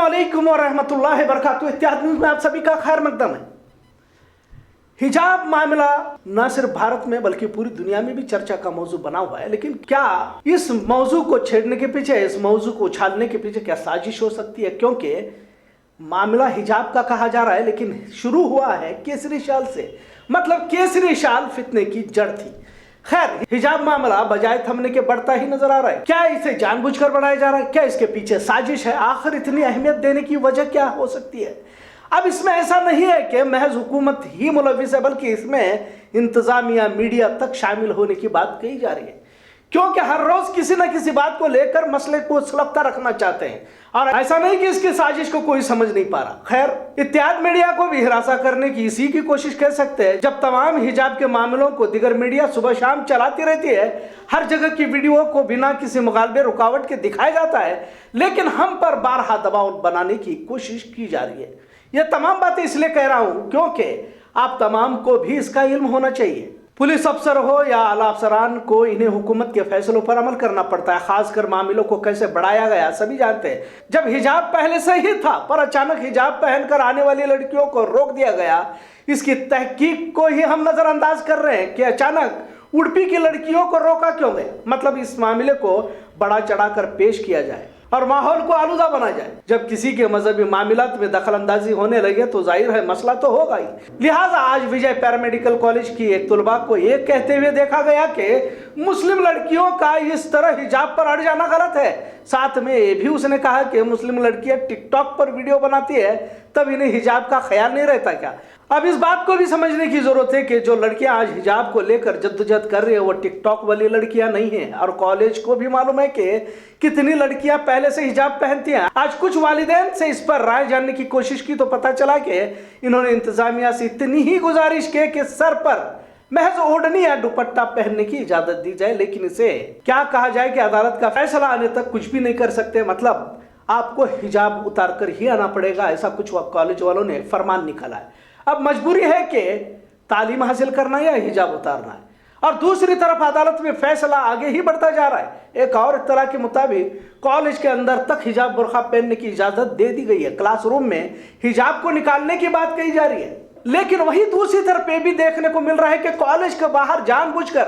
अस्सलामुअलैकुम वरहमतुल्लाहि वबरकातुहू। इत्तेहाद न्यूज़ में आप सभी का खैर मकदम है। हिजाब मामला न सिर्फ भारत में बल्कि पूरी दुनिया में भी चर्चा का मौजू बना हुआ है। लेकिन क्या इस मौजू को छेड़ने के पीछे, इस मौजू को उछालने के पीछे क्या साजिश हो सकती है? क्योंकि मामला हिजाब का कहा जा रहा है, लेकिन शुरू हुआ है केसरी शाल से। मतलब केसरी शाल फितने की जड़ थी। खैर, हिजाब मामला बजाय थमने के बढ़ता ही नजर आ रहा है। क्या इसे जानबूझकर बढ़ाया जा रहा है? क्या इसके पीछे साजिश है? आखिर इतनी अहमियत देने की वजह क्या हो सकती है? अब इसमें ऐसा नहीं है कि महज हुकूमत ही मुलविस है, बल्कि इसमें इंतजामिया, मीडिया तक शामिल होने की बात कही जा रही है। क्योंकि हर रोज किसी न किसी बात को लेकर मसले को सुलगता रखना चाहते हैं, और ऐसा नहीं कि इसकी साजिश को कोई समझ नहीं पा रहा। खैर, इत्तेहाद मीडिया को भी हिरासा करने की इसी की कोशिश कर सकते हैं। जब तमाम हिजाब के मामलों को दिगर मीडिया सुबह शाम चलाती रहती है, हर जगह की वीडियो को बिना किसी मुगालबे रुकावट के दिखाया जाता है, लेकिन हम पर बारहा दबाव बनाने की कोशिश की जा रही है। यह तमाम बातें इसलिए कह रहा हूं क्योंकि आप तमाम को भी इसका इल्म होना चाहिए। पुलिस अफसर हो या आला अफसरान को, इन्हें हुकूमत के फैसलों पर अमल करना पड़ता है। खासकर मामलों को कैसे बढ़ाया गया सभी जानते हैं। जब हिजाब पहले से ही था, पर अचानक हिजाब पहनकर आने वाली लड़कियों को रोक दिया गया, इसकी तहकीक को ही हम नजरअंदाज कर रहे हैं कि अचानक उडुपी की लड़कियों को रोका क्यों गया। मतलब इस मामले को बढ़ा चढ़ाकर पेश किया जाए और माहौल को आलूदा बना जाए। जब किसी के मजहबी मामलात में दखल अंदाजी होने लगे तो जाहिर है मसला तो होगा ही। लिहाजा आज विजय पैरामेडिकल कॉलेज की एक तुलबा को ये कहते हुए देखा गया कि मुस्लिम लड़कियों का इस तरह हिजाब पर अड़ जाना गलत है। साथ में ये भी उसने कहा कि मुस्लिम लड़कियां टिकटॉक पर वीडियो बनाती है, तब इन्हें हिजाब का ख्याल नहीं रहता क्या? अब इस बात को भी समझने की जरूरत है कि जो लड़कियां आज हिजाब को लेकर जद्दोजहद कर रही है वो टिकटॉक वाली लड़कियां नहीं हैं। और कॉलेज को भी मालूम है कि कितनी लड़कियां पहले से हिजाब पहनती हैं। आज कुछ वालिदैन से इस पर राय जानने की कोशिश की तो पता चला कि इन्होंने इंतजामिया से इतनी ही गुजारिश की कि सर पर महज ओढ़नी या दुपट्टा पहनने की इजाजत दी जाए, लेकिन इसे क्या कहा जाए कि अदालत का फैसला आने तक कुछ भी नहीं कर सकते। मतलब आपको हिजाब उतार कर ही आना पड़ेगा, ऐसा कुछ कॉलेज वालों ने फरमान निकाला है। अब मजबूरी है कि तालीम हासिल करना या हिजाब उतारना है। और दूसरी तरफ अदालत में फैसला आगे ही बढ़ता जा रहा है। एक और इत्तला के मुताबिक कॉलेज के अंदर तक हिजाब बुर्का पहनने की इजाजत दे दी गई है। क्लासरूम में हिजाब को निकालने की बात कही जा रही है। लेकिन वही दूसरी तरफ ये भी देखने को मिल रहा है कि कॉलेज के बाहर जानबूझकर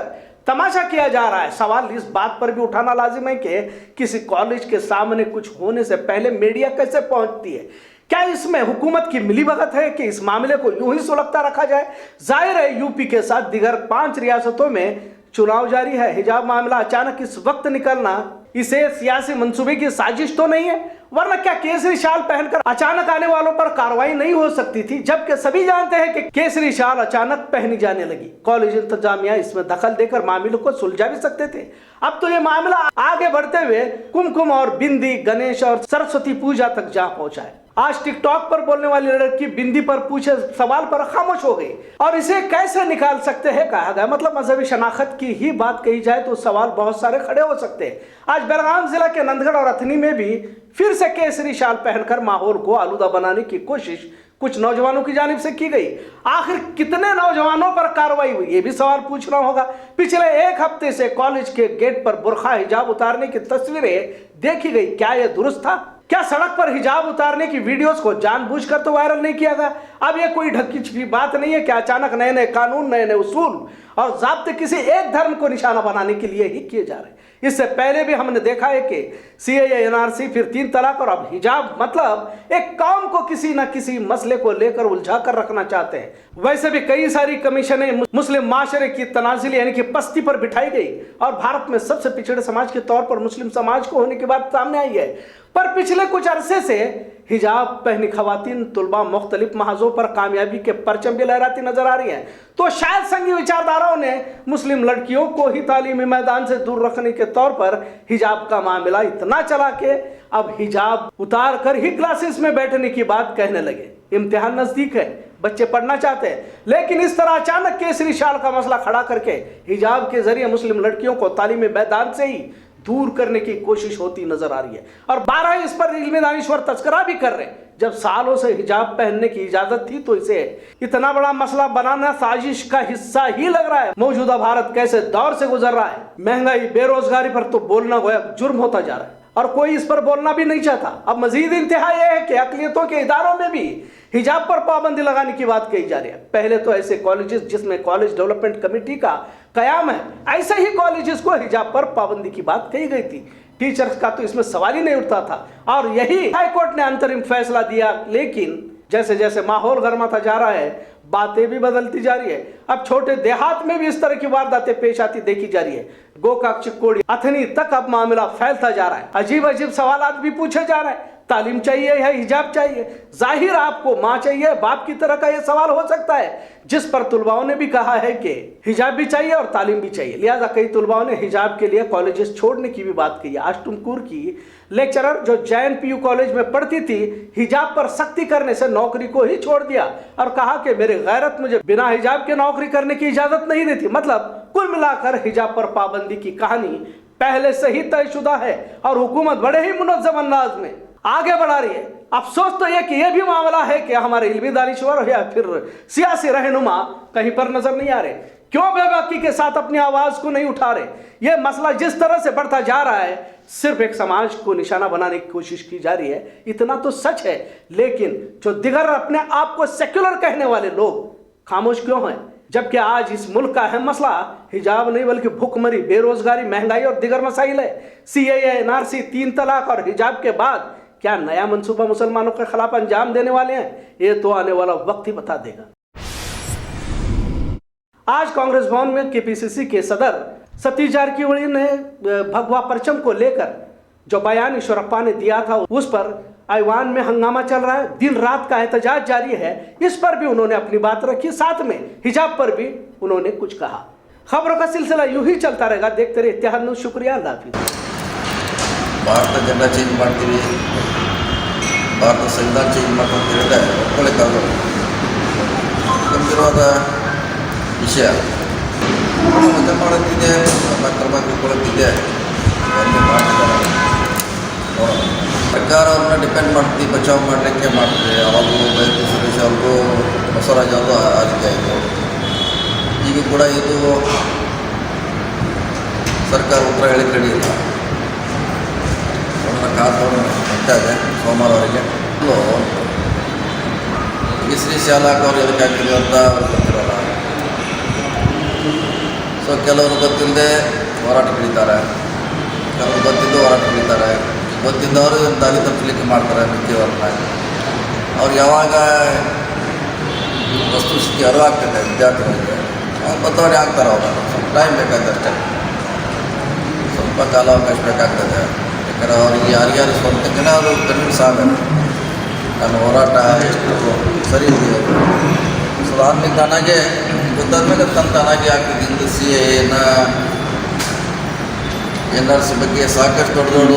तमाशा किया जा रहा है। सवाल इस बात पर भी उठाना लाजिम है कि किसी कॉलेज के सामने कुछ होने से पहले मीडिया कैसे पहुंचती है? क्या इसमें हुकूमत की मिलीभगत है कि इस मामले को यूं ही सुलगता रखा जाए? जाहिर है यूपी के साथ दिगर 5 रियासतों में चुनाव जारी है। हिजाब मामला अचानक इस वक्त निकलना, इसे सियासी मंसूबे की साजिश तो नहीं है? वरना क्या केसरी शाल पहनकर अचानक आने वालों पर कार्रवाई नहीं हो सकती थी? जबकि सभी जानते हैं कि केसरी शाल अचानक पहनी जाने लगी। कॉलेज इंतजामिया इसमें दखल देकर मामले को सुलझा भी सकते थे। अब तो ये मामला आगे बढ़ते हुए कुमकुम और बिंदी, गणेश और सरस्वती पूजा तक जा पहुंचा है। आज टिकटॉक पर बोलने वाली लड़की बिंदी पर पूछे सवाल पर खामोश हो गई। और इसे कैसे निकाल सकते हैं कहा गया। मतलब मजहबी शनाख्त की ही बात कही जाए तो सवाल बहुत सारे खड़े हो सकते हैं। आज बेलगाम जिला के नंदगढ़ और अथनी में भी फिर से केसरी शाल पहनकर माहौल को आलूदा बनाने की कोशिश कुछ नौजवानों की जानिब से की गई। आखिर कितने नौजवानों पर कार्रवाई हुई, ये भी सवाल पूछना होगा। पिछले 1 हफ्ते से कॉलेज के गेट पर बुर्का हिजाब उतारने की तस्वीरें देखी गई। क्या यह दुरुस्त था? क्या सड़क पर हिजाब उतारने की वीडियोस को जानबूझकर तो वायरल नहीं किया गया? अब यह कोई ढकी छिपी बात नहीं है कि अचानक नए नए कानून, नए नए उसूल और ज़ाब्ते किसी एक धर्म को निशाना बनाने के लिए ही किए जा रहे हैं। इससे पहले भी हमने देखा है कि सीएए, एनआरसी, फिर 3 तलाक और अब हिजाब। मतलब एक कौम को किसी न किसी मसले को लेकर उलझा कर रखना चाहते हैं। वैसे भी कई सारी कमीशनें मुस्लिम माशरे की तनाजिल यानी कि पस्ती पर बिठाई गई और भारत में सबसे पिछड़े समाज के तौर पर मुस्लिम समाज को होने की बात सामने आई है। पर पिछले कुछ अरसे से हिजाब पहनी खवातीन तुलबा मुख्तलिफ महाजों पर कामयाबी के परचम भी लहराती नजर आ रही है। तो शायद संघी विचारधाराओं ने मुस्लिम लड़कियों को ही तालीमी मैदान से दूर रखने के तौर पर हिजाब का मामला इतना चला कि अब हिजाब उतार कर ही क्लासेस में बैठने की बात कहने लगे। इम्तिहान नजदीक है, बच्चे पढ़ना चाहते हैं, लेकिन इस तरह अचानक केसरी शाल का मसला खड़ा करके हिजाब के जरिए मुस्लिम लड़कियों को तालीमी मैदान से ही दूर करने की कोशिश होती नजर आ रही है। और 12 इस पर इल्मी दानिश्वर तस्करा भी कर रहे हैं। जब सालों से हिजाब पहनने की इजाजत थी तो इसे इतना बड़ा मसला बनाना साजिश का हिस्सा ही लग रहा है। मौजूदा भारत कैसे दौर से गुजर रहा है, महंगाई, बेरोजगारी पर तो बोलना गोया जुर्म होता जा रहा है। और कोई इस पर बोलना भी नहीं चाहता। अब मजीद इंतहा यह है कि अक़लियतों के इदारों में भी हिजाब पर पाबंदी लगाने की बात कही जा रही है। पहले तो ऐसे कॉलेजेस जिसमें कॉलेज डेवलपमेंट कमेटी का कयाम है, ऐसे ही कॉलेजेस को हिजाब पर पाबंदी की बात कही गई थी। टीचर्स का तो इसमें सवाल ही नहीं उठता था और यही हाईकोर्ट ने अंतरिम फैसला दिया। लेकिन जैसे जैसे माहौल गर्माता जा रहा है, बातें भी बदलती जा रही है। अब छोटे देहात में भी इस तरह की वारदातें पेश आती देखी जा रही है। गोकाक, चिक्कोड़ी, अथनी तक अब मामला फैलता जा रहा है। अजीब अजीब सवालात भी पूछे जा रहे हैं। तालीम चाहिए या हिजाब चाहिए? जाहिर आपको माँ चाहिए, बाप की तरह का यह सवाल हो सकता है, जिस पर तुलबाओं ने भी कहा है कि हिजाब भी चाहिए और तालीम भी चाहिए। लिहाजा कई तुलबाओं ने हिजाब के लिए कॉलेजेस छोड़ने की भी बात कही है। आज टुमकुर की लेक्चरर जो जैन पीयू कॉलेज में पढ़ती थी, हिजाब पर सख्ती करने से नौकरी को ही छोड़ दिया और कहा कि मेरी गैरत मुझे बिना हिजाब के नौकरी करने की इजाजत नहीं देती। मतलब कुल मिलाकर हिजाब पर पाबंदी की कहानी पहले से ही तयशुदा है और हुकूमत बड़े ही मुनज़्ज़म अंदाज में आगे बढ़ा रही है। अफसोस तो यह कि यह भी मामला है कि हमारे इल्मी दानिश्वर या फिर सियासी रहनुमा कहीं पर नजर नहीं आ रहे। क्यों बेबाकी के साथ अपनी आवाज को नहीं उठा रहे? यह मसला जिस तरह से बढ़ता जा रहा है, सिर्फ एक समाज को निशाना बनाने की कोशिश की जा रही है, इतना तो सच है। लेकिन जो दिगर अपने आप को सेक्युलर कहने वाले लोग खामोश क्यों हैं? जबकि आज इस मुल्क का अहम मसला हिजाब नहीं बल्कि भूखमरी, बेरोजगारी, महंगाई और दिगर मसाइल है। सीएए, एनआरसी, 3 तलाक और हिजाब के बाद क्या नया मंसूबा मुसलमानों के खिलाफ अंजाम देने वाले हैं? ये तो आने वाला वक्त ही बता देगा। आज कांग्रेस भवन में केपीसीसी के सदर सतीश जारकिहोली ने भगवा परचम को लेकर जो बयान ईश्वरप्पा ने दिया था, उस पर ऐवान में हंगामा चल रहा है। दिन रात का एहतजाज जारी है। इस पर भी उन्होंने अपनी बात रखी, साथ में हिजाब पर भी उन्होंने कुछ कहा। खबरों का सिलसिला यूं ही चलता रहेगा। देखते रहिए इत्तेहाद न्यूज़। शुक्रिया, अल्लाह हाफिज़। ಭಾರತ ಜೆಂಡಾ ಚೇಂಜ್ ಮಾಡ್ತೀವಿ, ಭಾರತ ಸಂವಿಧಾನ ಚೇಂಜ್ ಮಾಡ್ತೀವಿ ಅಂದರೆ ಒಪ್ಕೊಳ್ಳೋಕ್ಕಾಗಲ್ಲ. ಗಂಭೀರವಾದ ವಿಷಯ. ಮತ ಮಾಡೋದಿದೆ, ಕ್ರಮ ತಿಳ್ಕೊಳ್ಳೋದಿದೆ, ಅದನ್ನು ಮಾಡ್ತಿದ್ದಾರೆ. ನೋಡೋಣ. ಸರ್ಕಾರ ಅವ್ರನ್ನ ಡಿಪೆಂಡ್ ಮಾಡ್ತೀವಿ, ಬಚಾವ್ ಮಾಡಲಿಕ್ಕೆ ಮಾಡ್ತೀವಿ. ಅವಾಗೂ ಬೈಕು ಸುರೇಶ್ ಅವ್ರಿಗೂ ಬಸವರಾಜ್ ಅವ್ರಿಗೂ ಆದಿತ್ಯ ಆಯಿತು. ಈಗ ಕೂಡ ಇದು ಸರ್ಕಾರ ಉತ್ತರ ಹೇಳಿಕ್ಕೆ ರೆಡಿ ಇಲ್ಲ. ಕಾದು ಬರ್ತಾ ಇದೆ ಸೋಮವಾರವರೆಗೆ. ಶ್ರೀ ಶಾಲಾಕ್ ಅವ್ರು ಎದಕ್ಕೆ ಹಾಕಿದ್ರು ಅಂತ ಅವ್ರು ಗೊತ್ತಿರೋಲ್ಲ. ಸೊ ಕೆಲವರು ಗೊತ್ತಿಲ್ಲದೆ ಹೋರಾಟ ಹಿಡಿತಾರೆ, ಕೆಲವರು ಗೊತ್ತಿದ್ದು ಹೋರಾಟ ಹಿಡಿತಾರೆ. ಗೊತ್ತಿದ್ದವರು ದಾರಿ ತಪ್ಪಲಿಕ್ಕೆ ಮಾಡ್ತಾರೆ ಮಿಕ್ಕಿಯವ್ರನ್ನ. ಅವ್ರು ಯಾವಾಗ ವಸ್ತುಸ್ಥಿತಿ ಅರಿವಾಗ್ತದೆ ವಿದ್ಯಾರ್ಥಿಗಳಿಗೆ, ಬದಲಾವಣೆ ಆಗ್ತಾರೆ. ಅವರು ಸ್ವಲ್ಪ ಟೈಮ್ ಬೇಕಾಗ್ತದೆ ಅಷ್ಟೇ, ಸ್ವಲ್ಪ ಕಾಲಾವಕಾಶ ಬೇಕಾಗ್ತದೆ. ಯಾಕಂದರೆ ಅವ್ರಿಗೆ ಯಾರ್ಯಾರು ಸ್ವಂತಕ್ಕೆ ಅವರು ಕನ್ವಿನ್ಸ್ ಆಗಬೇಕು ನನ್ನ ಹೋರಾಟ ಎಷ್ಟು ಸರಿ ಇದೆಯದು. ಸೊ ಆದ್ಮೇಲೆ ತಾನಾಗೆ ಗೊತ್ತಾದ್ಮೇಲೆ ತಾನಾಗೆ ಆಗ್ತದೆ. ಇಂದು CAA, NRC ಬಗ್ಗೆ ಸಾಕಷ್ಟು ದೊಡ್ಡ